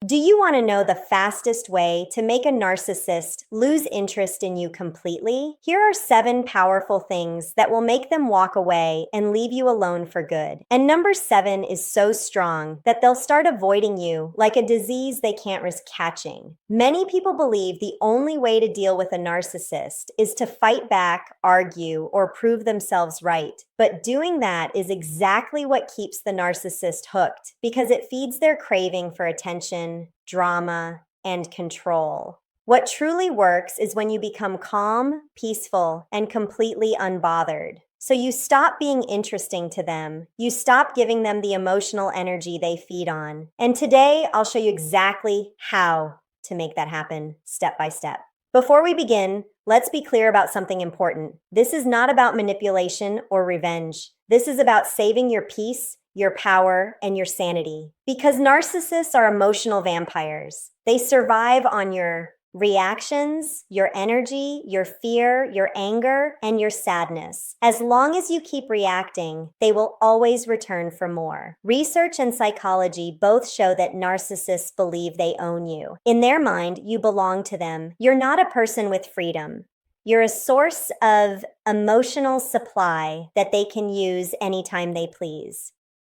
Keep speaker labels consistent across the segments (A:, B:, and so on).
A: Do you want to know the fastest way to make a narcissist lose interest in you completely? Here are 7 powerful things that will make them walk away and leave you alone for good. And number 7 is so strong that they'll start avoiding you like a disease they can't risk catching. Many people believe the only way to deal with a narcissist is to fight back, argue, or prove themselves right. But doing that is exactly what keeps the narcissist hooked because it feeds their craving for attention, drama, and control. What truly works is when you become calm, peaceful, and completely unbothered. So you stop being interesting to them. You stop giving them the emotional energy they feed on. And today, I'll show you exactly how to make that happen step by step. Before we begin, let's be clear about something important. This is not about manipulation or revenge. This is about saving your peace, your power, and your sanity. Because narcissists are emotional vampires. They survive on your reactions, your energy, your fear, your anger, and your sadness. As long as you keep reacting, they will always return for more. Research and psychology both show that narcissists believe they own you. In their mind, you belong to them. You're not a person with freedom. You're a source of emotional supply that they can use anytime they please.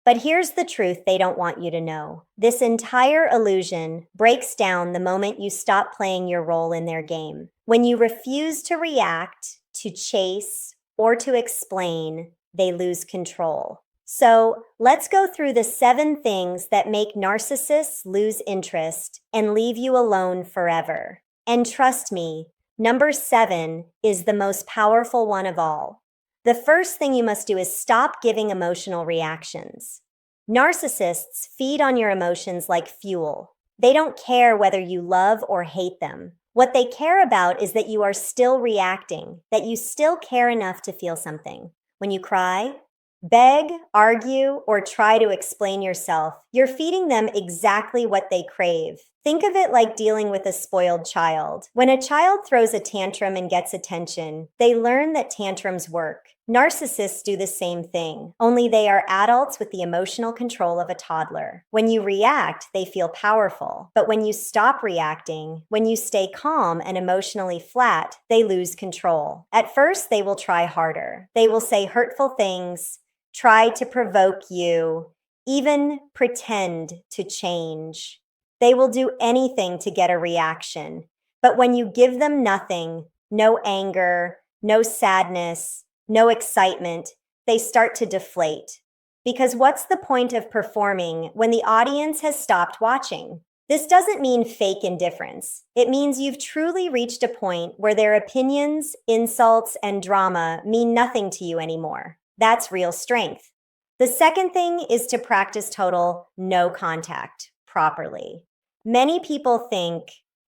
A: But here's the truth they don't want you to know. This entire illusion breaks down the moment you stop playing your role in their game. When you refuse to react, to chase, or to explain, they lose control. So let's go through the 7 things that make narcissists lose interest and leave you alone forever. And trust me, number 7 is the most powerful one of all. The first thing you must do is stop giving emotional reactions. Narcissists feed on your emotions like fuel. They don't care whether you love or hate them. What they care about is that you are still reacting, that you still care enough to feel something. When you cry, beg, argue, or try to explain yourself, you're feeding them exactly what they crave. Think of it like dealing with a spoiled child. When a child throws a tantrum and gets attention, they learn that tantrums work. Narcissists do the same thing, only they are adults with the emotional control of a toddler. When you react, they feel powerful. But when you stop reacting, when you stay calm and emotionally flat, they lose control. At first, they will try harder. They will say hurtful things, try to provoke you, even pretend to change. They will do anything to get a reaction. But when you give them nothing, no anger, no sadness, no excitement, they start to deflate. Because what's the point of performing when the audience has stopped watching? This doesn't mean fake indifference. It means you've truly reached a point where their opinions, insults, and drama mean nothing to you anymore. That's real strength. The second thing is to practice total no contact properly. Many people think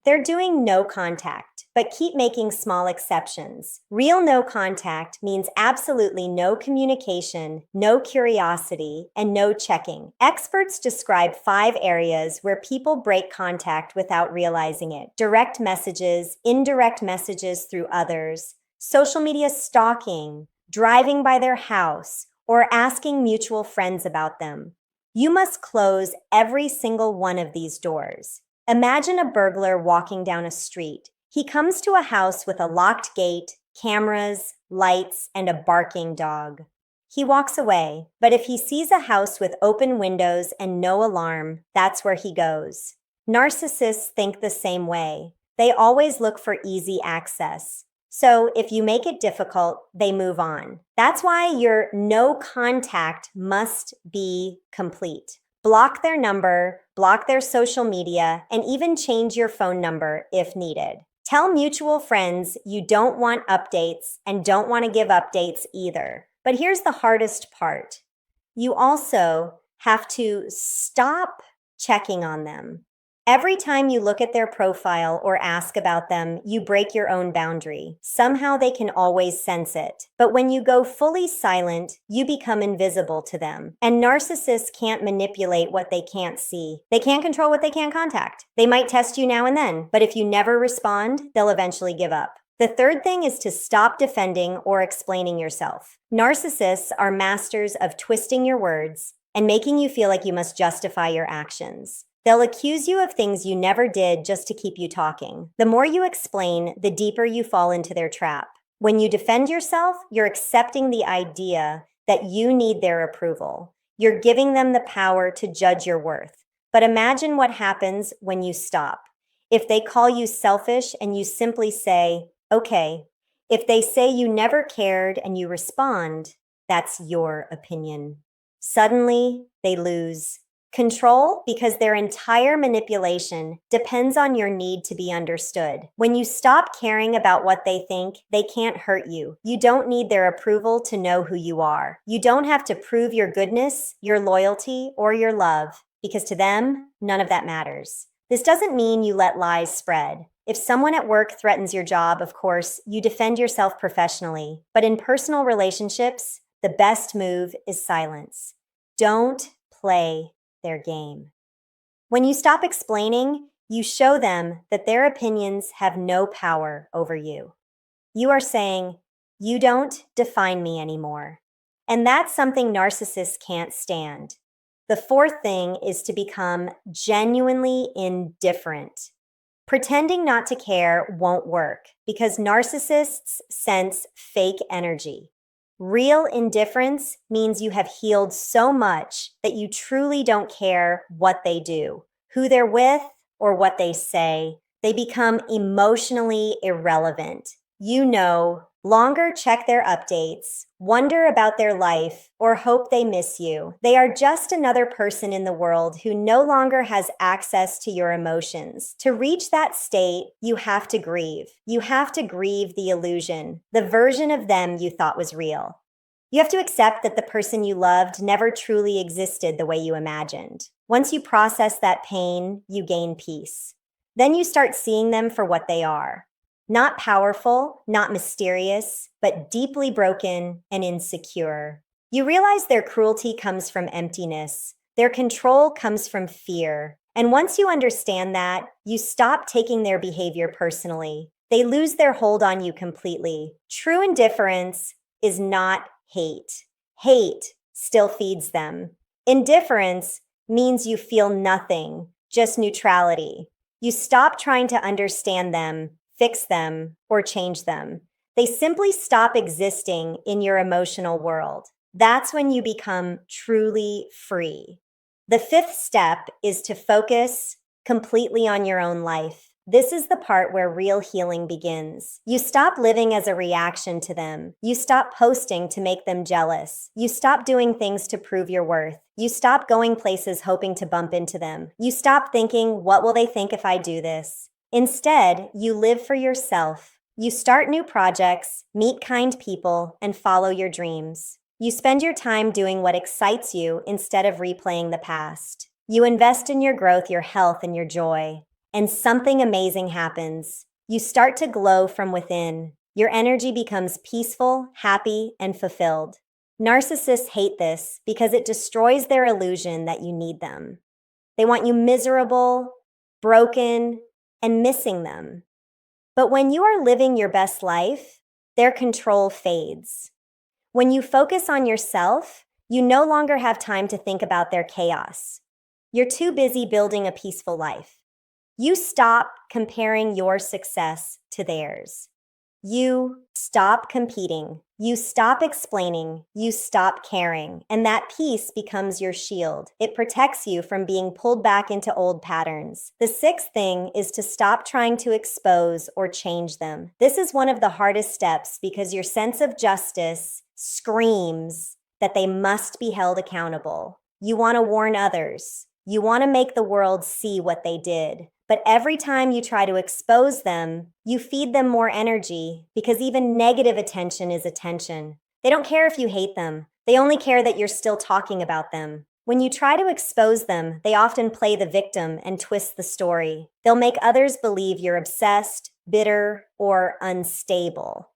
A: they're doing no contact, but keep making small exceptions. Real no contact means absolutely no communication, no curiosity, and no checking. Experts describe 5 areas where people break contact without realizing it: direct messages, indirect messages through others, social media stalking, driving by their house, or asking mutual friends about them. You must close every single one of these doors. Imagine a burglar walking down a street. He comes to a house with a locked gate, cameras, lights, and a barking dog. He walks away, but if he sees a house with open windows and no alarm, that's where he goes. Narcissists think the same way. They always look for easy access. So if you make it difficult, they move on. That's why your no contact must be complete. Block their number, block their social media, and even change your phone number if needed. Tell mutual friends you don't want updates and don't want to give updates either. But here's the hardest part. You also have to stop checking on them. Every time you look at their profile or ask about them, you break your own boundary. Somehow they can always sense it. But when you go fully silent, you become invisible to them. And narcissists can't manipulate what they can't see. They can't control what they can't contact. They might test you now and then, but if you never respond, they'll eventually give up. The third thing is to stop defending or explaining yourself. Narcissists are masters of twisting your words and making you feel like you must justify your actions. They'll accuse you of things you never did just to keep you talking. The more you explain, the deeper you fall into their trap. When you defend yourself, you're accepting the idea that you need their approval. You're giving them the power to judge your worth. But imagine what happens when you stop. If they call you selfish and you simply say, okay. If they say you never cared and you respond, that's your opinion. Suddenly, they lose control because their entire manipulation depends on your need to be understood. When you stop caring about what they think, they can't hurt you. You don't need their approval to know who you are. You don't have to prove your goodness, your loyalty, or your love, because to them, none of that matters. This doesn't mean you let lies spread. If someone at work threatens your job, of course, you defend yourself professionally. But in personal relationships, the best move is silence. Don't play their game. When you stop explaining, you show them that their opinions have no power over you. You are saying, you don't define me anymore. And that's something narcissists can't stand. The fourth thing is to become genuinely indifferent. Pretending not to care won't work because narcissists sense fake energy. Real indifference means you have healed so much that you truly don't care what they do, who they're with, or what they say. They become emotionally irrelevant. You no longer check their updates, wonder about their life, or hope they miss you. They are just another person in the world who no longer has access to your emotions. To reach that state, you have to grieve. You have to grieve the illusion, the version of them you thought was real. You have to accept that the person you loved never truly existed the way you imagined. Once you process that pain, you gain peace. Then you start seeing them for what they are. Not powerful, not mysterious, but deeply broken and insecure. You realize their cruelty comes from emptiness. Their control comes from fear. And once you understand that, you stop taking their behavior personally. They lose their hold on you completely. True indifference is not hate. Hate still feeds them. Indifference means you feel nothing, just neutrality. You stop trying to understand them, fix them, or change them. They simply stop existing in your emotional world. That's when you become truly free. The fifth step is to focus completely on your own life. This is the part where real healing begins. You stop living as a reaction to them. You stop posting to make them jealous. You stop doing things to prove your worth. You stop going places hoping to bump into them. You stop thinking, what will they think if I do this? Instead, you live for yourself. You start new projects, meet kind people, and follow your dreams. You spend your time doing what excites you instead of replaying the past. You invest in your growth, your health, and your joy. And something amazing happens. You start to glow from within. Your energy becomes peaceful, happy, and fulfilled. Narcissists hate this because it destroys their illusion that you need them. They want you miserable, broken, and missing them. But when you are living your best life, their control fades. When you focus on yourself, you no longer have time to think about their chaos. You're too busy building a peaceful life. You stop comparing your success to theirs. You stop competing. You stop explaining. You stop caring. And that peace becomes your shield. It protects you from being pulled back into old patterns. The sixth thing is to stop trying to expose or change them. This is one of the hardest steps because your sense of justice screams that they must be held accountable. You want to warn others. You want to make the world see what they did. But every time you try to expose them, you feed them more energy because even negative attention is attention. They don't care if you hate them. They only care that you're still talking about them. When you try to expose them, they often play the victim and twist the story. They'll make others believe you're obsessed, bitter, or unstable.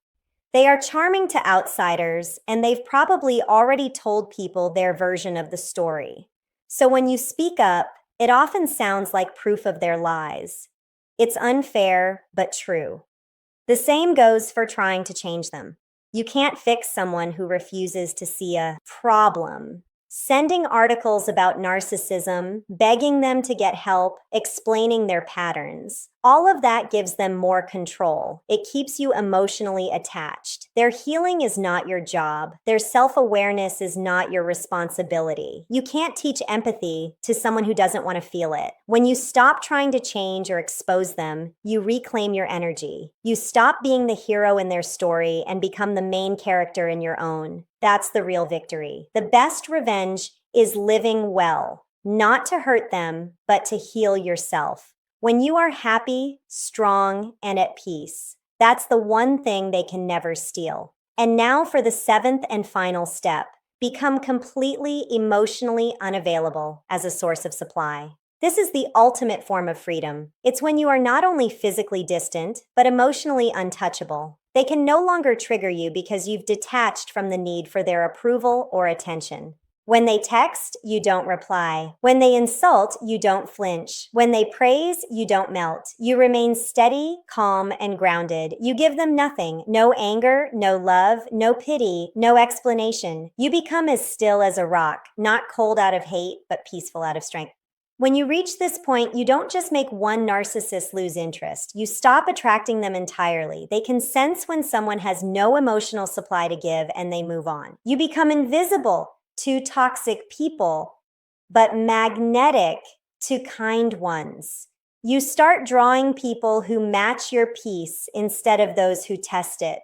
A: They are charming to outsiders, and they've probably already told people their version of the story. So when you speak up, it often sounds like proof of their lies. It's unfair, but true. The same goes for trying to change them. You can't fix someone who refuses to see a problem. Sending articles about narcissism, begging them to get help, explaining their patterns. All of that gives them more control. It keeps you emotionally attached. Their healing is not your job. Their self-awareness is not your responsibility. You can't teach empathy to someone who doesn't want to feel it. When you stop trying to change or expose them, you reclaim your energy. You stop being the hero in their story and become the main character in your own. That's the real victory. The best revenge is living well, not to hurt them, but to heal yourself. When you are happy, strong, and at peace, that's the one thing they can never steal. And now for the seventh and final step, become completely emotionally unavailable as a source of supply. This is the ultimate form of freedom. It's when you are not only physically distant, but emotionally untouchable. They can no longer trigger you because you've detached from the need for their approval or attention. When they text, you don't reply. When they insult, you don't flinch. When they praise, you don't melt. You remain steady, calm, and grounded. You give them nothing. No anger, no love, no pity, no explanation. You become as still as a rock, not cold out of hate, but peaceful out of strength. When you reach this point, you don't just make one narcissist lose interest. You stop attracting them entirely. They can sense when someone has no emotional supply to give and they move on. You become invisible to toxic people, but magnetic to kind ones. You start drawing people who match your peace instead of those who test it.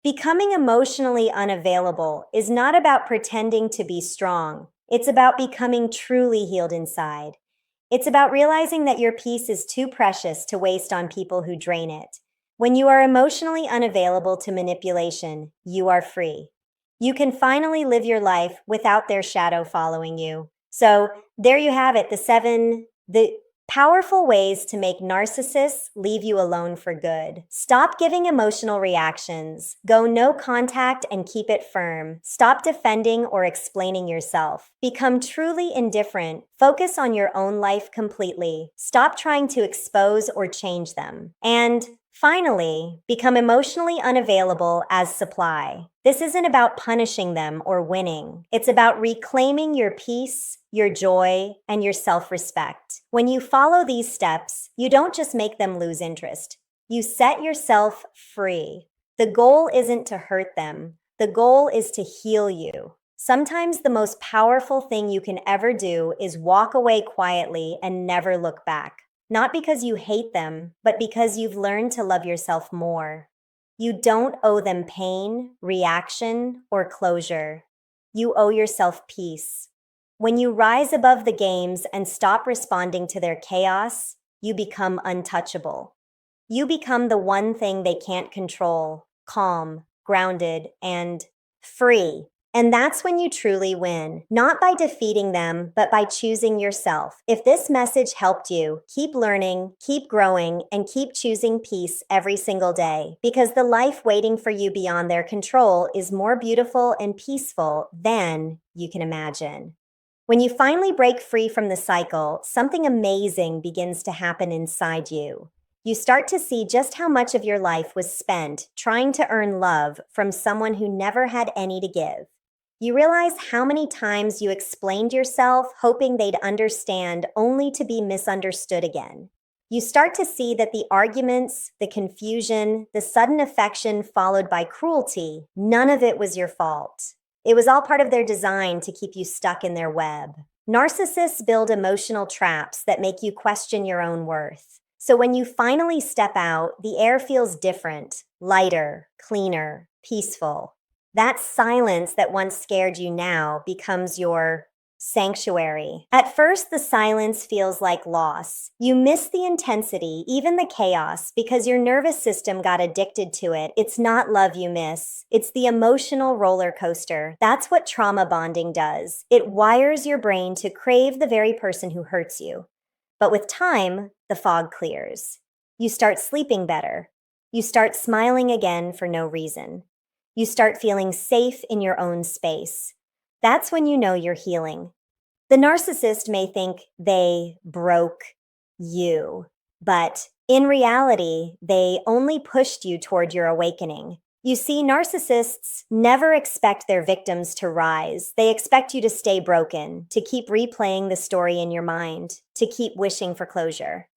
A: Becoming emotionally unavailable is not about pretending to be strong. It's about becoming truly healed inside. It's about realizing that your peace is too precious to waste on people who drain it. When you are emotionally unavailable to manipulation, you are free. You can finally live your life without their shadow following you. So there you have it, the powerful ways to make narcissists leave you alone for good. Stop giving emotional reactions. Go no contact and keep it firm. Stop defending or explaining yourself. Become truly indifferent. Focus on your own life completely. Stop trying to expose or change them. And finally, become emotionally unavailable as supply. This isn't about punishing them or winning. It's about reclaiming your peace, your joy, and your self-respect. When you follow these steps, you don't just make them lose interest. You set yourself free. The goal isn't to hurt them. The goal is to heal you. Sometimes the most powerful thing you can ever do is walk away quietly and never look back. Not because you hate them, but because you've learned to love yourself more. You don't owe them pain, reaction, or closure. You owe yourself peace. When you rise above the games and stop responding to their chaos, you become untouchable. You become the one thing they can't control, calm, grounded, and free. And that's when you truly win, not by defeating them, but by choosing yourself. If this message helped you, keep learning, keep growing, and keep choosing peace every single day, because the life waiting for you beyond their control is more beautiful and peaceful than you can imagine. When you finally break free from the cycle, something amazing begins to happen inside you. You start to see just how much of your life was spent trying to earn love from someone who never had any to give. You realize how many times you explained yourself hoping they'd understand only to be misunderstood again. You start to see that the arguments, the confusion, the sudden affection followed by cruelty, none of it was your fault. It was all part of their design to keep you stuck in their web. Narcissists build emotional traps that make you question your own worth. So when you finally step out, the air feels different, lighter, cleaner, peaceful. That silence that once scared you now becomes your sanctuary. At first, the silence feels like loss. You miss the intensity, even the chaos, because your nervous system got addicted to it. It's not love you miss. It's the emotional roller coaster. That's what trauma bonding does. It wires your brain to crave the very person who hurts you. But with time, the fog clears. You start sleeping better. You start smiling again for no reason. You start feeling safe in your own space. That's when you know you're healing. The narcissist may think they broke you, but in reality, they only pushed you toward your awakening. You see, narcissists never expect their victims to rise. They expect you to stay broken, to keep replaying the story in your mind, to keep wishing for closure.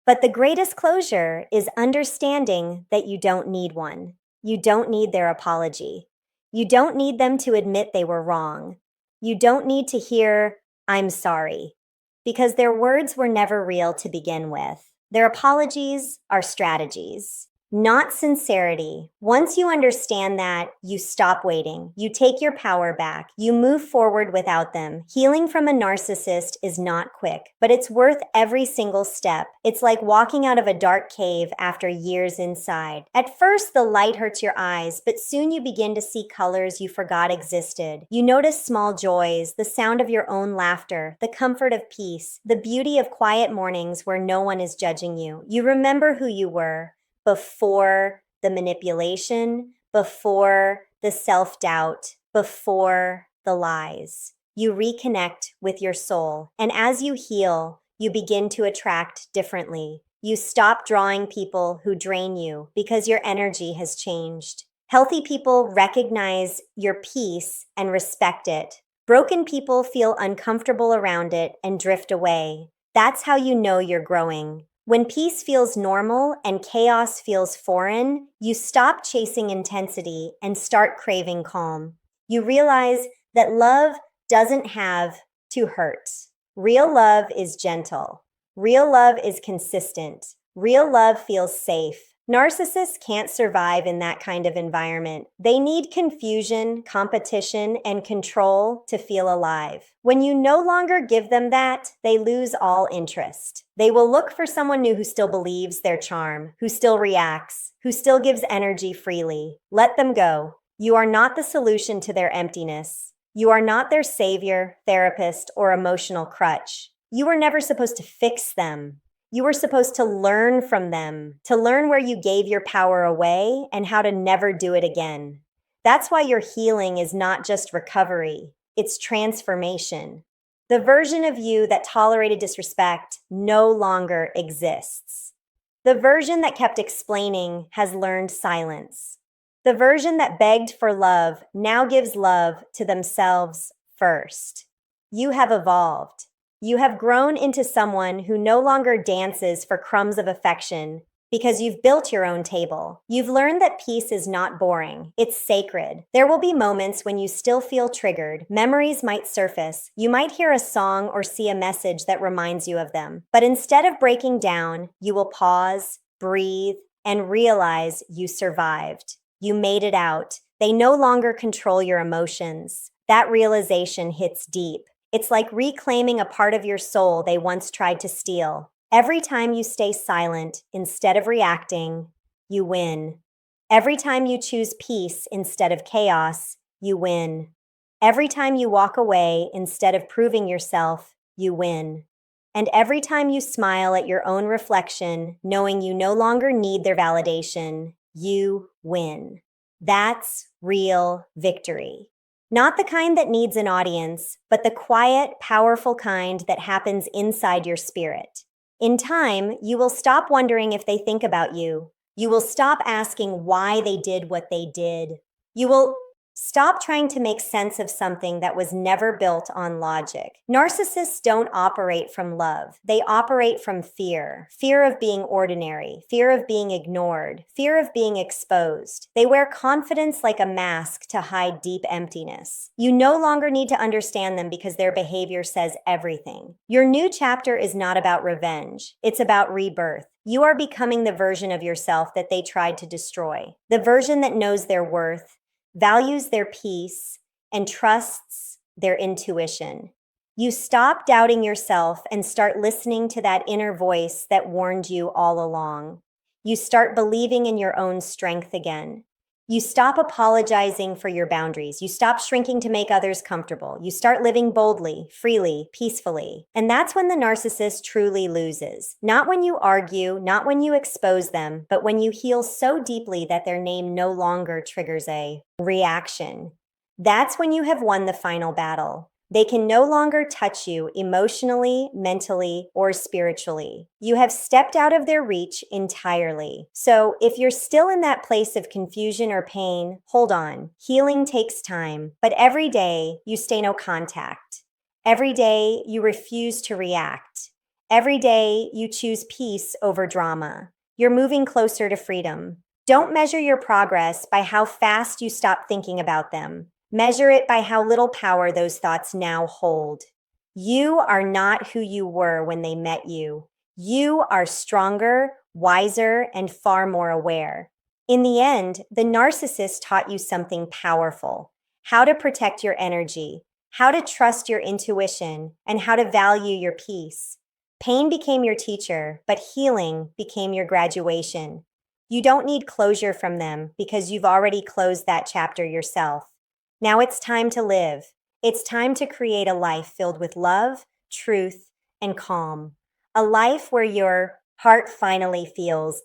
A: But the greatest closure is understanding that you don't need one. You don't need their apology. You don't need them to admit they were wrong. You don't need to hear, "I'm sorry," because their words were never real to begin with. Their apologies are strategies, not sincerity. Once you understand that, you stop waiting. You take your power back. You move forward without them. Healing from a narcissist is not quick, but it's worth every single step. It's like walking out of a dark cave after years inside. At first, the light hurts your eyes, but soon you begin to see colors you forgot existed. You notice small joys, the sound of your own laughter, the comfort of peace, the beauty of quiet mornings where no one is judging you. You remember who you were before the manipulation, before the self-doubt, before the lies. You reconnect with your soul, and as you heal, you begin to attract differently. You stop drawing people who drain you because your energy has changed. Healthy people recognize your peace and respect it. Broken people feel uncomfortable around it and drift away. That's how you know you're growing. When peace feels normal and chaos feels foreign, you stop chasing intensity and start craving calm. You realize that love doesn't have to hurt. Real love is gentle. Real love is consistent. Real love feels safe. Narcissists can't survive in that kind of environment. They need confusion, competition, and control to feel alive. When you no longer give them that, they lose all interest. They will look for someone new who still believes their charm, who still reacts, who still gives energy freely. Let them go. You are not the solution to their emptiness. You are not their savior, therapist, or emotional crutch. You were never supposed to fix them. You were supposed to learn from them, to learn where you gave your power away and how to never do it again. That's why your healing is not just recovery, it's transformation. The version of you that tolerated disrespect no longer exists. The version that kept explaining has learned silence. The version that begged for love now gives love to themselves first. You have evolved. You have grown into someone who no longer dances for crumbs of affection because you've built your own table. You've learned that peace is not boring, it's sacred. There will be moments when you still feel triggered. Memories might surface. You might hear a song or see a message that reminds you of them. But instead of breaking down, you will pause, breathe, and realize you survived. You made it out. They no longer control your emotions. That realization hits deep. It's like reclaiming a part of your soul they once tried to steal. Every time you stay silent instead of reacting, you win. Every time you choose peace instead of chaos, you win. Every time you walk away instead of proving yourself, you win. And every time you smile at your own reflection, knowing you no longer need their validation, you win. That's real victory. Not the kind that needs an audience, but the quiet, powerful kind that happens inside your spirit. In time, you will stop wondering if they think about you. You will stop asking why they did what they did. You will stop trying to make sense of something that was never built on logic. Narcissists don't operate from love. They operate from fear. Fear of being ordinary. Fear of being ignored. Fear of being exposed. They wear confidence like a mask to hide deep emptiness. You no longer need to understand them because their behavior says everything. Your new chapter is not about revenge. It's about rebirth. You are becoming the version of yourself that they tried to destroy. The version that knows their worth, values their peace, and trusts their intuition. You stop doubting yourself and start listening to that inner voice that warned you all along. You start believing in your own strength again. You stop apologizing for your boundaries. You stop shrinking to make others comfortable. You start living boldly, freely, peacefully. And that's when the narcissist truly loses. Not when you argue, not when you expose them, but when you heal so deeply that their name no longer triggers a reaction. That's when you have won the final battle. They can no longer touch you emotionally, mentally, or spiritually. You have stepped out of their reach entirely. So, if you're still in that place of confusion or pain, hold on. Healing takes time, but every day you stay no contact. Every day you refuse to react. Every day you choose peace over drama. You're moving closer to freedom. Don't measure your progress by how fast you stop thinking about them. Measure it by how little power those thoughts now hold. You are not who you were when they met you. You are stronger, wiser, and far more aware. In the end, the narcissist taught you something powerful: how to protect your energy, how to trust your intuition, and how to value your peace. Pain became your teacher, but healing became your graduation. You don't need closure from them because you've already closed that chapter yourself. Now it's time to live. It's time to create a life filled with love, truth, and calm. A life where your heart finally feels